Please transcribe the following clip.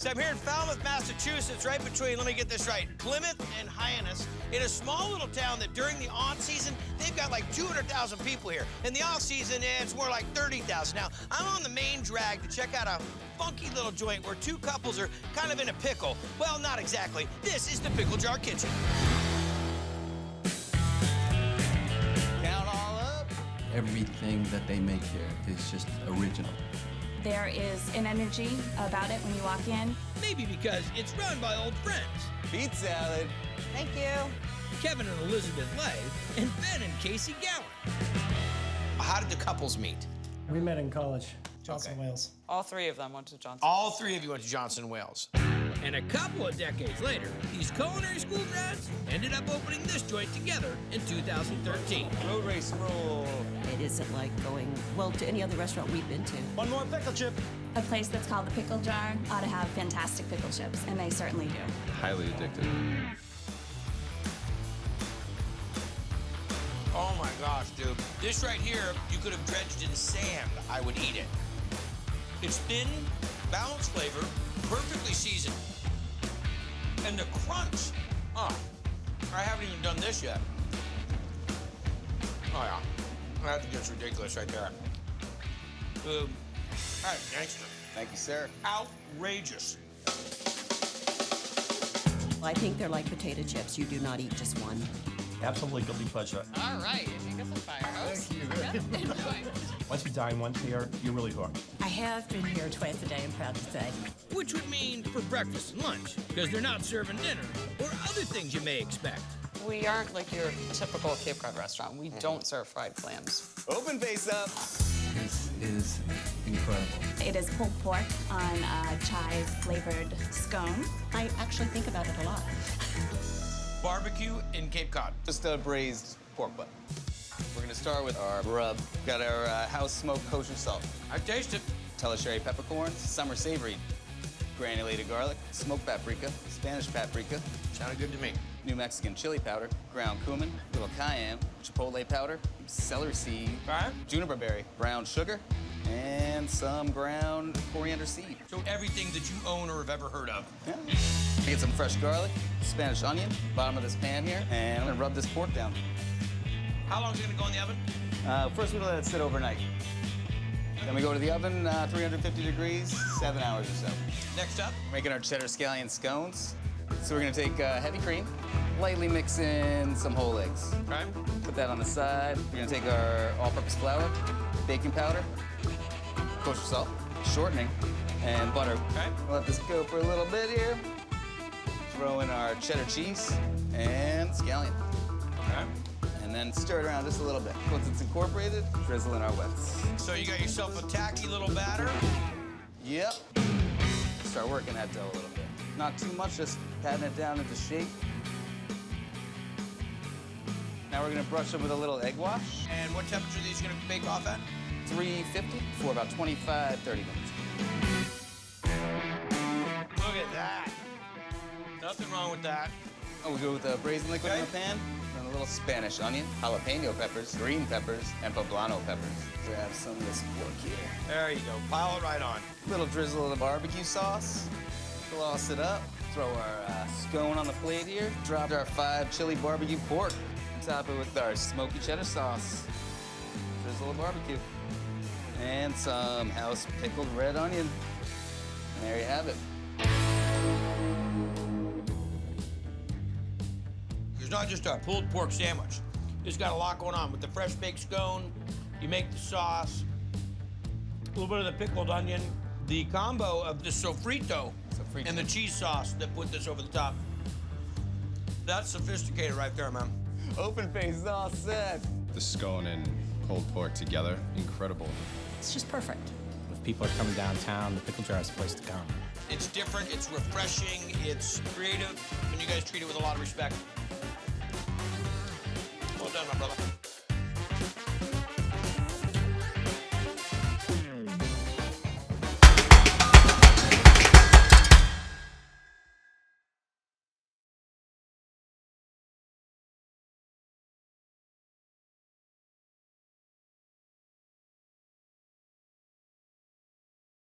So I'm here in Falmouth, Massachusetts, right between, let me get this right, Plymouth and Hyannis, in a small little town that during the on-season, they've got like 200,000 people here. In the off-season, it's more like 30,000. Now, I'm on the main drag to check out a funky little joint where two couples are kind of in a pickle. Well, not exactly. This is the Pickle Jar Kitchen. Count all up. Everything that they make here is just original. There is an energy about it when you walk in. Maybe because it's run by old friends. Beet salad. Thank you. Kevin and Elizabeth Lay, and Ben and Casey Gowan. How did the couples meet? We met in college, Johnson, Wales. All three of them went to Johnson. All three of you went to Johnson, Wales. And a couple of decades later, these culinary school grads ended up opening this joint together in 2013. Road race rule. It isn't like going, well, to any other restaurant we've been to. One more pickle chip. A place that's called the Pickle Jar ought to have fantastic pickle chips, and they certainly do. Highly addictive. Oh my gosh, dude. This right here, you could have drenched in sand. I would eat it. It's thin, balanced flavor, perfectly seasoned. And the crunch. Oh, I haven't even done this yet. Oh yeah, that gets ridiculous right there. That's gangster. Thank you, sir. Outrageous. I think they're like potato chips. You do not eat just one. Absolutely guilty pleasure. All right, you think it's a firehouse? Thank you. Once you dine once here, you're really hooked. I have been here twice a day, I'm proud to say. Which would mean for breakfast and lunch, because they're not serving dinner or other things you may expect. We aren't like your typical Cape Cod restaurant. We don't serve fried clams. Open face up. This is incredible. It is pulled pork on a chive-flavored scone. I actually think about it a lot. Barbecue in Cape Cod. Just a braised pork butt. We're gonna start with our rub. Got our house smoked kosher salt. I taste it. Telesheri peppercorns, summer savory, granulated garlic, smoked paprika, Spanish paprika, Sounded good to me. New Mexican chili powder, ground cumin, little cayenne, chipotle powder, celery seed, Right. juniper berry, brown sugar, and some ground coriander seed. So everything that you own or have ever heard of. Yeah. Get some fresh garlic, Spanish onion, bottom of this pan here, and I'm gonna rub this pork down. How long is it gonna go in the oven? First we're gonna let it sit overnight. Then we go to the oven, 350 degrees, 7 hours or so. Next up, We're making our cheddar scallion scones. So we're gonna take heavy cream, lightly mix in some whole eggs. right? Put that on the side. We're gonna take our all-purpose flour, baking powder, kosher salt, shortening, and butter. Okay. We'll let this go for a little bit here. Throw in our cheddar cheese and scallion. Okay. And then stir it around just a little bit. Once it's incorporated, drizzle in our wets. So you got yourself a tacky little batter. Yep. Start working that dough a little bit. Not too much, just patting it down into shape. Now we're gonna brush it with a little egg wash. And what temperature are these gonna bake off at? 350 for about 25, 30 minutes. Look at that. Nothing wrong with that. Oh, we go with the braised liquid in the pan. And a little Spanish onion, jalapeno peppers, green peppers, and poblano peppers. Grab some of this pork here. There you go. Pile it right on. Little drizzle of the barbecue sauce. Gloss it up. Throw our scone on the plate here. Drop our 5 chili barbecue pork. Top it with our smoky cheddar sauce. Drizzle of barbecue. And some house pickled red onion. And there you have it. It's not just a pulled pork sandwich. It's got a lot going on with the fresh baked scone. You make the sauce, a little bit of the pickled onion, the combo of the sofrito and the cheese sauce that put this over the top. That's sophisticated right there, man. Open face all set. The scone and pulled pork together, incredible. It's just perfect. If people are coming downtown, the Pickle Jar is the place to come. It's different, it's refreshing, it's creative, and you guys treat it with a lot of respect. Well done, my brother.